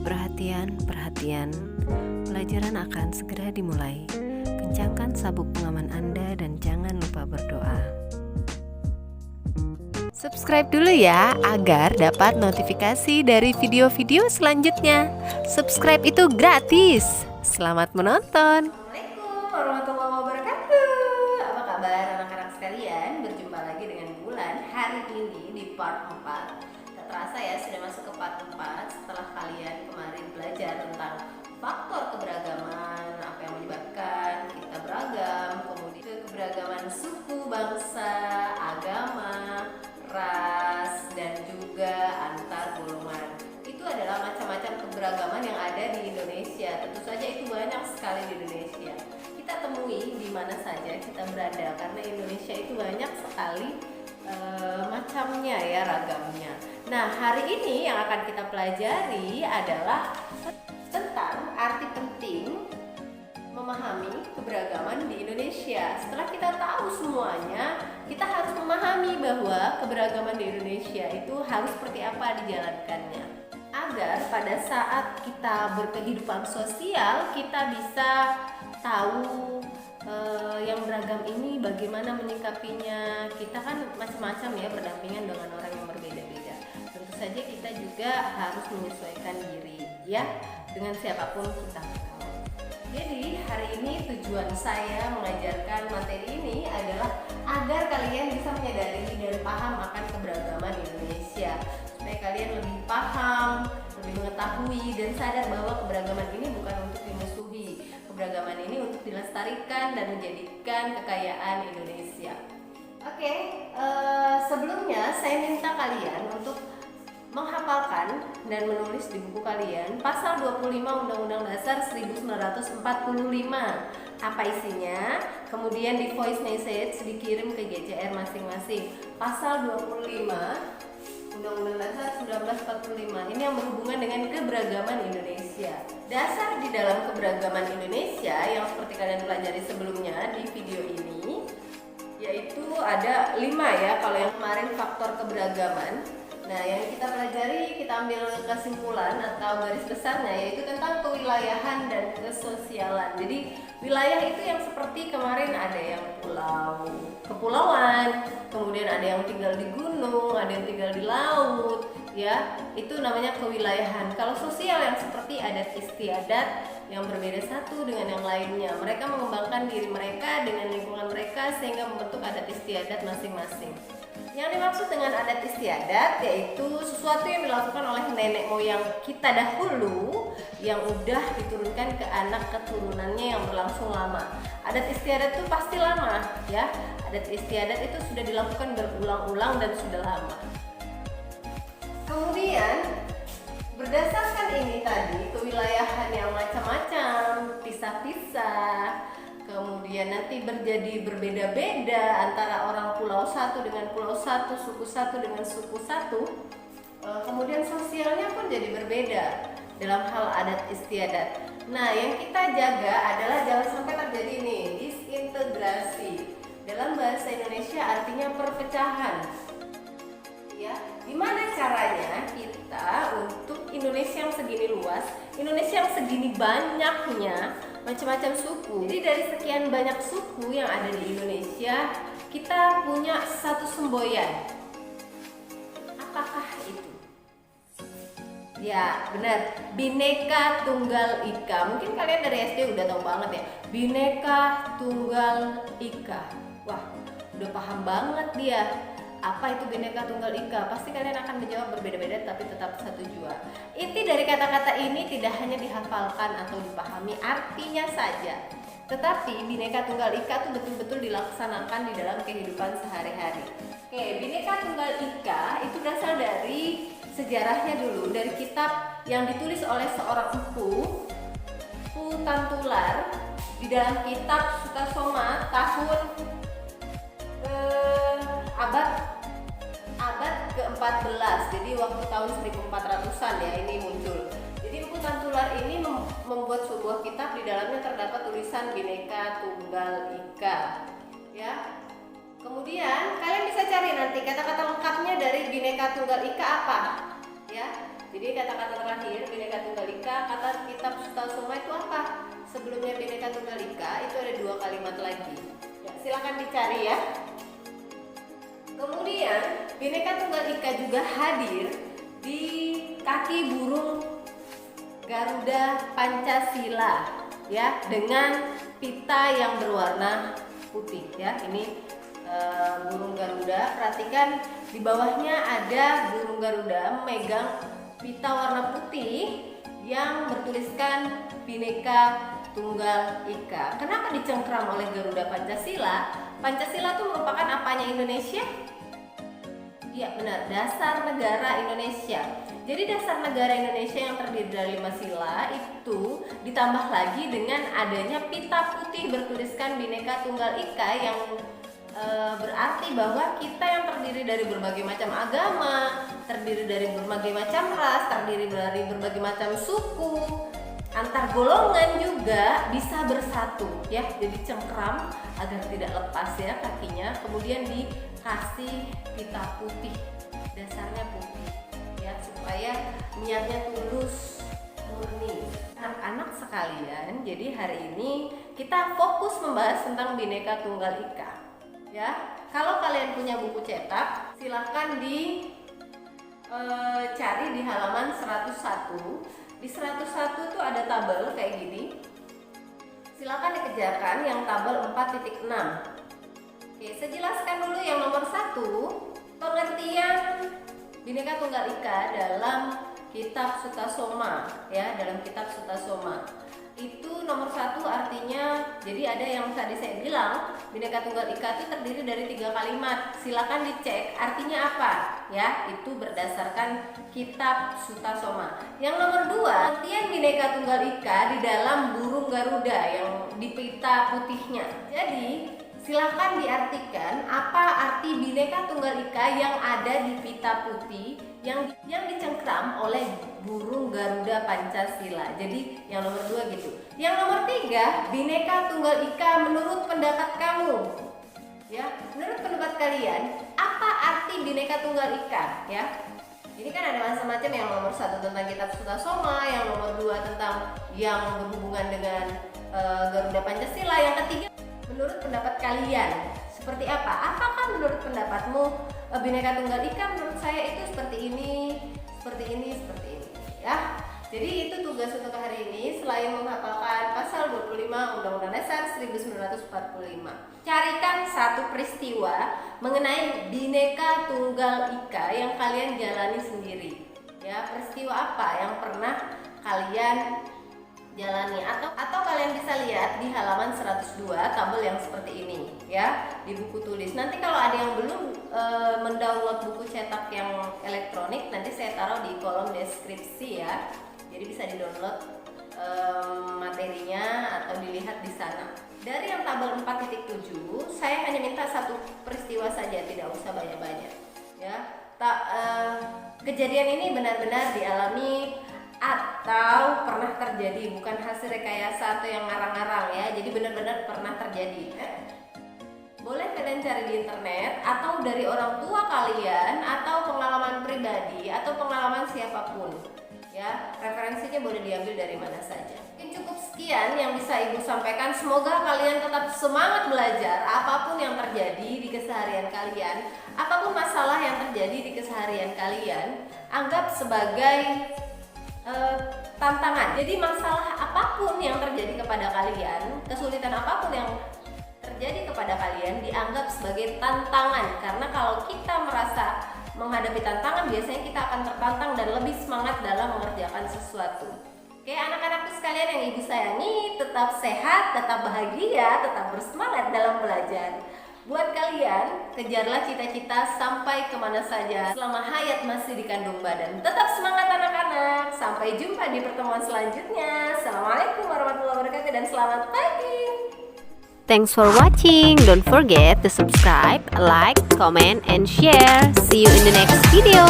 Perhatian, perhatian. Pelajaran akan segera dimulai. Kencangkan sabuk pengaman Anda dan jangan lupa berdoa. Subscribe dulu ya agar dapat notifikasi dari video-video selanjutnya. Subscribe itu gratis. Selamat menonton. Assalamualaikum warahmatullahi wabarakatuh. Apa kabar anak-anak sekalian? Berjumpa lagi dengan Bulan hari ini di part 4. Tak terasa ya sudah masuk ke part 4 setelah kalian kemarin belajar tentang faktor keberagaman, apa yang menyebabkan kita beragam, kemudian keberagaman suku, bangsa, agama, ras, dan juga antar golongan. Itu adalah macam-macam keberagaman yang ada di Indonesia. Tentu saja itu banyak sekali di Indonesia. Kita temui di mana saja kita berada karena Indonesia itu banyak sekali macamnya ya, ragamnya. Nah, hari ini yang akan kita pelajari adalah tentang arti penting memahami keberagaman di Indonesia. Setelah kita tahu semuanya, kita harus memahami bahwa keberagaman di Indonesia itu harus seperti apa dijalankannya, agar pada saat kita berkehidupan sosial kita bisa tahu yang beragam ini bagaimana menyikapinya. Kita kan macam-macam ya, berdampingan dengan orang yang berbeda-beda. Tentu saja kita juga harus menyesuaikan diri ya dengan siapapun kita. Jadi hari ini tujuan saya mengajarkan materi ini adalah agar kalian bisa menyadari dan paham akan keberagaman Indonesia, supaya kalian lebih paham, lebih mengetahui dan sadar bahwa keberagaman ini bukan untuk dimusuhi. Keberagaman ini untuk dilestarikan dan menjadikan kekayaan Indonesia. Oke, sebelumnya saya minta kalian untuk menghafalkan dan menulis di buku kalian pasal 25 Undang-Undang Dasar 1945. Apa isinya? Kemudian di voice message dikirim ke GCR masing-masing. Pasal 25 Undang-Undang Dasar 1945 ini yang berhubungan dengan keberagaman Indonesia. Dasar di dalam keberagaman Indonesia yang seperti kalian pelajari sebelumnya di video ini, yaitu ada 5 ya. Kalau yang kemarin faktor keberagaman, nah yang kita pelajari, kita ambil kesimpulan atau garis besarnya, yaitu tentang kewilayahan dan kesosialan. Jadi wilayah itu yang seperti kemarin ada yang kepulauan, kemudian ada yang tinggal di gunung, ada yang tinggal di laut, ya itu namanya kewilayahan. Kalau sosial yang seperti adat istiadat yang berbeda satu dengan yang lainnya. Mereka mengembangkan diri mereka dengan lingkungan mereka sehingga membentuk adat istiadat masing-masing. Yang dimaksud dengan adat istiadat yaitu sesuatu yang dilakukan oleh nenek moyang kita dahulu yang udah diturunkan ke anak keturunannya yang berlangsung lama. Adat istiadat itu pasti lama ya. Adat istiadat itu sudah dilakukan berulang-ulang dan sudah lama. Kemudian berdasarkan ini tadi kewilayahan yang macam-macam, pisah-pisah, kemudian nanti menjadi berbeda-beda antara orang pulau satu dengan pulau satu, suku satu dengan suku satu. Kemudian sosialnya pun jadi berbeda dalam hal adat istiadat. Nah, yang kita jaga adalah jangan sampai terjadi nih disintegrasi. Dalam bahasa Indonesia artinya perpecahan. Ya, gimana caranya kita untuk Indonesia yang segini luas, Indonesia yang segini banyaknya, macam-macam suku. Jadi dari sekian banyak suku yang ada di Indonesia, kita punya satu semboyan. Apakah itu? Ya, benar. Bhinneka Tunggal Ika. Mungkin kalian dari SD udah tahu banget ya. Bhinneka Tunggal Ika. Wah, udah paham banget dia. Apa itu Bhinneka Tunggal Ika? Pasti kalian akan menjawab berbeda-beda tapi tetap satu jua. Inti dari kata-kata ini tidak hanya dihafalkan atau dipahami artinya saja, tetapi Bhinneka Tunggal Ika itu betul-betul dilaksanakan di dalam kehidupan sehari-hari. Oke, Bhinneka Tunggal Ika itu berasal dari sejarahnya dulu, dari kitab yang ditulis oleh seorang empu, Pu Tantular, di dalam kitab Sutasoma tahun abad ke-14. Jadi waktu tahun 1400-an ya ini muncul. Jadi Pu Tantular ini membuat sebuah kitab, di dalamnya terdapat tulisan Bhinneka Tunggal Ika. Ya. Kemudian kalian bisa cari nanti kata-kata lengkapnya dari Bhinneka Tunggal Ika apa? Ya. Jadi kata-kata terakhir, Bhinneka Tunggal Ika, kata kitab Sutasoma itu apa? Sebelumnya Bhinneka Tunggal Ika itu ada 2 kalimat lagi. Ya, silakan dicari ya. Kemudian Bhinneka Tunggal Ika juga hadir di kaki burung Garuda Pancasila ya, dengan pita yang berwarna putih ya. Ini burung Garuda, perhatikan di bawahnya ada burung Garuda memegang pita warna putih yang bertuliskan Bhinneka Tunggal Ika. Kenapa dicengkram oleh Garuda Pancasila? Pancasila itu merupakan apanya Indonesia? Iya benar, dasar negara Indonesia. Jadi dasar negara Indonesia yang terdiri dari 5 sila itu ditambah lagi dengan adanya pita putih bertuliskan Bhinneka Tunggal Ika, yang berarti bahwa kita yang terdiri dari berbagai macam agama, terdiri dari berbagai macam ras, terdiri dari berbagai macam suku, antar golongan juga bisa bersatu ya. Jadi cengkram agar tidak lepas ya kakinya, kemudian dikasih pita putih, dasarnya putih ya, supaya niatnya tulus murni. Anak-anak sekalian, jadi hari ini kita fokus membahas tentang Bhinneka Tunggal Ika ya. Kalau kalian punya buku cetak, silahkan cari di halaman 101. Di 101 itu ada tabel kayak gini. Silakan dikerjakan yang tabel 4.6. Oke, saya jelaskan dulu yang nomor 1, pengertian Bhinneka Tunggal Ika dalam kitab Sutasoma ya, dalam kitab Sutasoma. Itu nomor 1 artinya, jadi ada yang tadi saya bilang Bhinneka Tunggal Ika itu terdiri dari 3 kalimat. Silakan dicek artinya apa ya, itu berdasarkan kitab Sutasoma. Yang nomor 2, artian Bhinneka Tunggal Ika di dalam burung Garuda yang di pita putihnya. Jadi silakan diartikan apa arti Bhinneka Tunggal Ika yang ada di pita putih yang dicengkram oleh burung Garuda Pancasila. Jadi yang nomor 2 gitu. Yang nomor 3, Bhinneka Tunggal Ika menurut pendapat kamu ya, menurut pendapat kalian apa arti Bhinneka Tunggal Ika ya. Ini kan ada macam-macam, yang nomor 1 tentang kitab Sutasoma, yang nomor 2 tentang yang berhubungan dengan Garuda Pancasila, yang ketiga menurut pendapat kalian seperti apa? Apakah menurut pendapatmu Bhinneka Tunggal Ika menurut saya itu seperti ini, seperti ini, seperti ini ya. Jadi itu tugas untuk hari ini, selain menghafalkan pasal 25 Undang-Undang Dasar 1945. Carikan satu peristiwa mengenai Bhinneka Tunggal Ika yang kalian jalani sendiri ya. Peristiwa apa yang pernah kalian jalani, atau kalian bisa lihat di halaman 102 tabel yang seperti ini ya, di buku tulis. Nanti kalau ada yang belum mendownload buku cetak yang elektronik, nanti saya taruh di kolom deskripsi ya. Jadi bisa di-download materinya atau dilihat di sana. Dari yang tabel 4.7, saya hanya minta satu peristiwa saja, tidak usah banyak-banyak ya. Kejadian ini benar-benar dialami atau pernah terjadi, bukan hasil rekayasa atau yang ngarang-ngarang ya. Jadi benar-benar pernah terjadi. Boleh kalian cari di internet atau dari orang tua kalian atau pengalaman pribadi atau pengalaman siapapun ya. Referensinya boleh diambil dari mana saja. Mungkin cukup sekian yang bisa Ibu sampaikan. Semoga kalian tetap semangat belajar apapun yang terjadi di keseharian kalian, apapun masalah yang terjadi di keseharian kalian, anggap sebagai tantangan. Jadi masalah apapun yang terjadi kepada kalian, kesulitan apapun yang terjadi kepada kalian, dianggap sebagai tantangan. Karena kalau kita merasa menghadapi tantangan, biasanya kita akan tertantang dan lebih semangat dalam mengerjakan sesuatu. Oke, anak-anakku sekalian yang Ibu sayangi, tetap sehat, tetap bahagia, tetap bersemangat dalam belajar. Buat kalian, kejarlah cita-cita sampai kemana saja selama hayat masih dikandung badan. Tetap semangat anak-anak. Sampai jumpa di pertemuan selanjutnya. Assalamualaikum warahmatullahi wabarakatuh dan selamat pagi. Thanks for watching. Don't forget to subscribe, like, comment, and share. See you in the next video.